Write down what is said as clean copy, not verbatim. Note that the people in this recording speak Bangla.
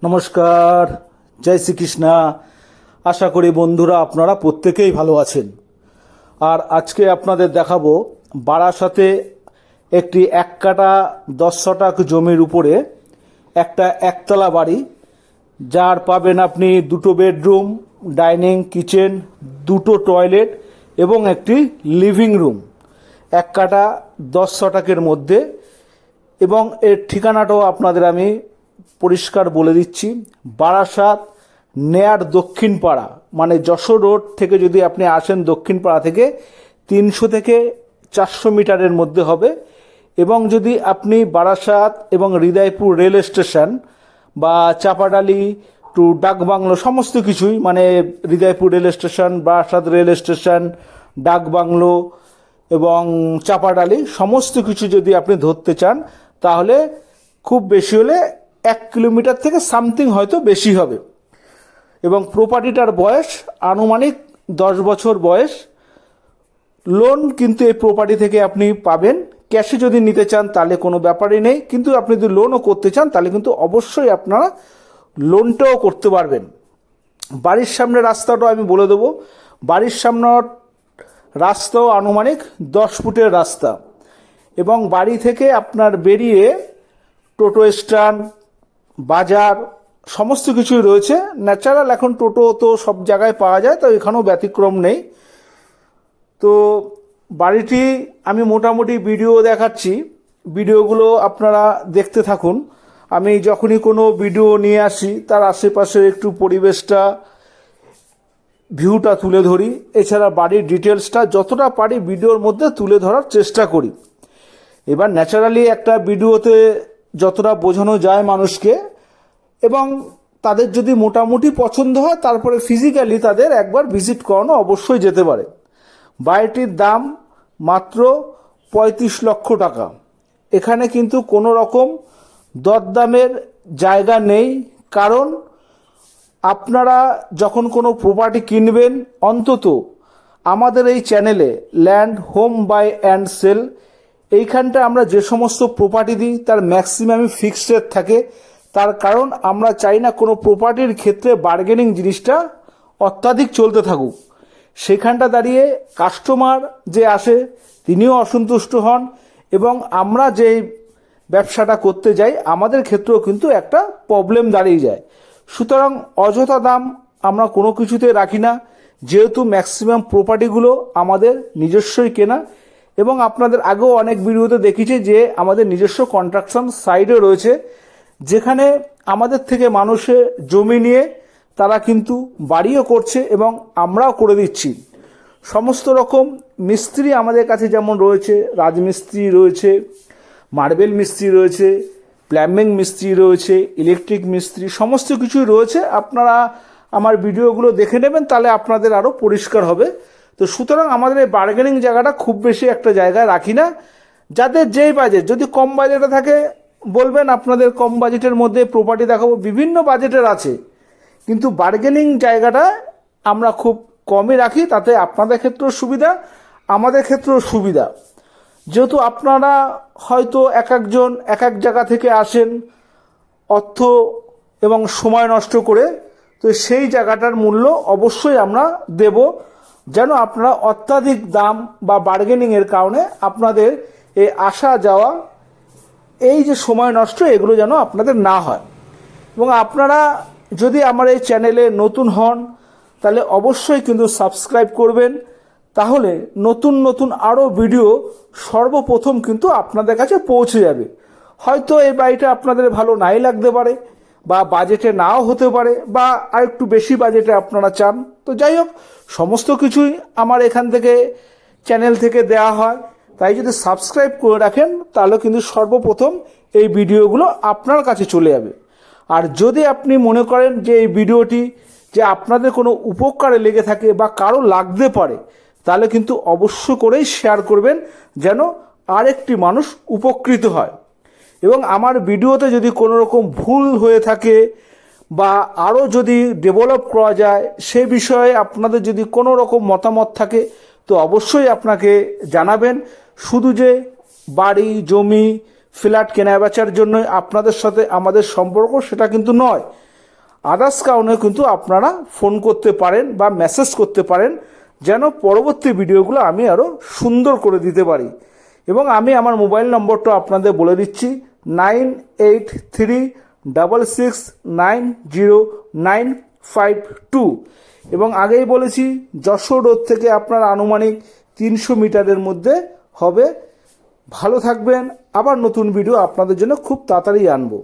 নমস্কার, জয় শ্রীকৃষ্ণা। আশা করি বন্ধুরা আপনারা প্রত্যেকেই ভালো আছেন। আর আজকে আপনাদের দেখাবো বারাসাতে একটি 1 কাঠা 10 শতক জমির উপরে একটা একতলা বাড়ি, যার পাবেন আপনি 2টো বেডরুম, ডাইনিং, কিচেন, 2টো টয়লেট এবং একটি লিভিং রুম, 1 কাঠা 10 শতকের মধ্যে। এবং এর ঠিকানাটাও আপনাদের আমি পরিষ্কার বলে দিচ্ছি। বারাসাত নেয়ার দক্ষিণ পাড়া, মানে যশোর রোড থেকে যদি আপনি আসেন দক্ষিণ পাড়া থেকে 300 থেকে 400 মিটারের মধ্যে হবে। এবং যদি আপনি বারাসাত এবং হৃদয়পুর রেল স্টেশন বা চাপাডালি টু ডাকবাংলো সমস্ত কিছুই, মানে Hridaypur rail station, Barasat rail station, Dakbungalow এবং চাপাডালি সমস্ত কিছু যদি আপনি ধরতে চান, তাহলে খুব বেশি হলে 1 কিলোমিটার থেকে সামথিং হয়তো বেশি হবে। এবং প্রপার্টিটার বয়স আনুমানিক 10 বছর বয়স। লোন কিন্তু এই প্রপার্টি থেকে আপনি পাবেন। ক্যাশে যদি নিতে চান তাহলে কোনো ব্যাপারই নেই, কিন্তু আপনি যদি লোনও করতে চান তাহলে কিন্তু অবশ্যই আপনারা লোনটাও করতে পারবেন। বাড়ির সামনে রাস্তাটাও আমি বলে দেবো। বাড়ির সামনের রাস্তাও আনুমানিক 10 ফুটের রাস্তা। এবং বাড়ি থেকে আপনার বেরিয়ে টোটো স্ট্যান্ড, বাজার সমস্ত কিছুই রয়েছে। ন্যাচারাল এখন টোটো তো সব জায়গায় পাওয়া যায়, তো এখানেও ব্যতিক্রম নেই। তো বাড়িটি আমি মোটামুটি ভিডিও দেখাচ্ছি, ভিডিওগুলো আপনারা দেখতে থাকুন। আমি যখনই কোনো ভিডিও নিয়ে আসি তার আশেপাশে একটু পরিবেশটা, ভিউটা তুলে ধরি। এছাড়া বাড়ির ডিটেলসটা যতটা পারি ভিডিওর মধ্যে তুলে ধরার চেষ্টা করি। এবার ন্যাচারালি একটা ভিডিওতে যতটা বোঝানো যায় মানুষকে, এবং তাদের যদি মোটামুটি পছন্দ হয় তারপরে ফিজিক্যালি তাদের একবার ভিজিট করানো অবশ্যই যেতে পারে। বাড়িটির দাম মাত্র 35 লক্ষ টাকা। এখানে কিন্তু কোনো রকম দরদামের জায়গা নেই, কারণ আপনারা যখন কোনো প্রপার্টি কিনবেন, অন্তত আমাদের এই চ্যানেলে land home buy and sell, এইখানটা আমরা যে সমস্ত প্রপার্টি দিই তার ম্যাক্সিমামই ফিক্সড রেট থাকে। তার কারণ আমরা চাই না কোনো প্রপার্টির ক্ষেত্রে বার্গেনিং জিনিসটা অত্যাধিক চলতে থাকুক। সেখানটা দাঁড়িয়ে কাস্টমার যে আসে তিনিও অসন্তুষ্ট হন, এবং আমরা যে ব্যবসাটা করতে যাই আমাদের ক্ষেত্রেও কিন্তু একটা প্রবলেম দাঁড়িয়ে যায়। সুতরাং অযথা দাম আমরা কোনো কিছুতে রাখি না, যেহেতু ম্যাক্সিমাম প্রপার্টিগুলো আমাদের নিজস্বই কেনা। এবং আপনাদের আগেও অনেক ভিডিওতে দেখিয়েছি যে আমাদের নিজস্ব কনস্ট্রাকশন সাইটও রয়েছে, যেখানে আমাদের থেকে মানুষে জমি নিয়ে তারা কিন্তু বাড়িও করছে এবং আমরাও করে দিচ্ছি। সমস্ত রকম মিস্ত্রি আমাদের কাছে যেমন রয়েছে, রাজমিস্ত্রি রয়েছে, মার্বেল মিস্ত্রি রয়েছে, প্লাম্বিং মিস্ত্রি রয়েছে, ইলেকট্রিক মিস্ত্রি সমস্ত কিছুই রয়েছে। আপনারা আমার ভিডিওগুলো দেখে নেবেন, তাহলে আপনাদের আরও পরিষ্কার হবে। তো সুতরাং আমাদের এই বার্গেনিং জায়গাটা খুব বেশি একটা জায়গায় রাখি না। যাদের যেই বাজেট, যদি কম বাজেটে থাকে বলবেন, আপনাদের কম বাজেটের মধ্যে প্রপার্টি দেখাবো। বিভিন্ন বাজেটের আছে, কিন্তু বার্গেনিং জায়গাটা আমরা খুব কমই রাখি, তাতে আপনাদের ক্ষেত্রেও সুবিধা, আমাদের ক্ষেত্রেও সুবিধা। যেহেতু আপনারা হয়তো এক একজন এক এক জায়গা থেকে আসেন অর্থ এবং সময় নষ্ট করে, তো সেই জায়গাটার মূল্য অবশ্যই আমরা দেব, যেন আপনারা অত্যাধিক দাম বা বার্গেনিংয়ের কারণে আপনাদের এই আসা যাওয়া, এই যে সময় নষ্ট, এগুলো যেন আপনাদের না হয়। এবং আপনারা যদি আমার এই চ্যানেলে নতুন হন তাহলে অবশ্যই কিন্তু সাবস্ক্রাইব করবেন, তাহলে নতুন নতুন আরও ভিডিও সর্বপ্রথম কিন্তু আপনাদের কাছে পৌঁছে যাবে। হয়তো এই বাড়িটা আপনাদের ভালো নাই লাগতে পারে, বা বাজেটে নাও হতে পারে, বা আর একটু বেশি বাজেটে আপনারা চান। তো যাই হোক, সমস্ত কিছুই আমার এখান থেকে চ্যানেল থেকে দেওয়া হয়। তাই যদি সাবস্ক্রাইব করে রাখেন তাহলে কিন্তু সর্বপ্রথম এই ভিডিওগুলো আপনার কাছে চলে যাবে। আর যদি আপনি মনে করেন যে এই ভিডিওটি যে আপনাদের কোনো উপকারে লেগে থাকে বা কারো লাগতে পারে, তাহলে কিন্তু অবশ্য করেই শেয়ার করবেন, যেন আরেকটি মানুষ উপকৃত হয়। এবং আমার ভিডিওতে যদি কোনো রকম ভুল হয়ে থাকে বা আরও যদি ডেভেলপ করা যায় সে বিষয়ে আপনাদের যদি কোনো রকম মতামত থাকে, তো অবশ্যই আপনাকে জানাবেন। শুধু যে বাড়ি, জমি, ফ্ল্যাট কেনা বেচার জন্য আপনাদের সাথে আমাদের সম্পর্ক, সেটা কিন্তু নয়। আদার্স কারণে কিন্তু আপনারা ফোন করতে পারেন বা মেসেজ করতে পারেন, যেন পরবর্তী ভিডিওগুলো আমি আরও সুন্দর করে দিতে পারি। এবং আমি আমার মোবাইল নম্বরটা আপনাদের বলে দিচ্ছি, 9836960952। এবং আগেই বলেছি, যশোর রোড থেকে আপনার আনুমানিক 300 মিটারের মধ্যে হবে। ভালো থাকবেন, আবার নতুন ভিডিও আপনাদের জন্য খুব তাড়াতাড়ি আনবো।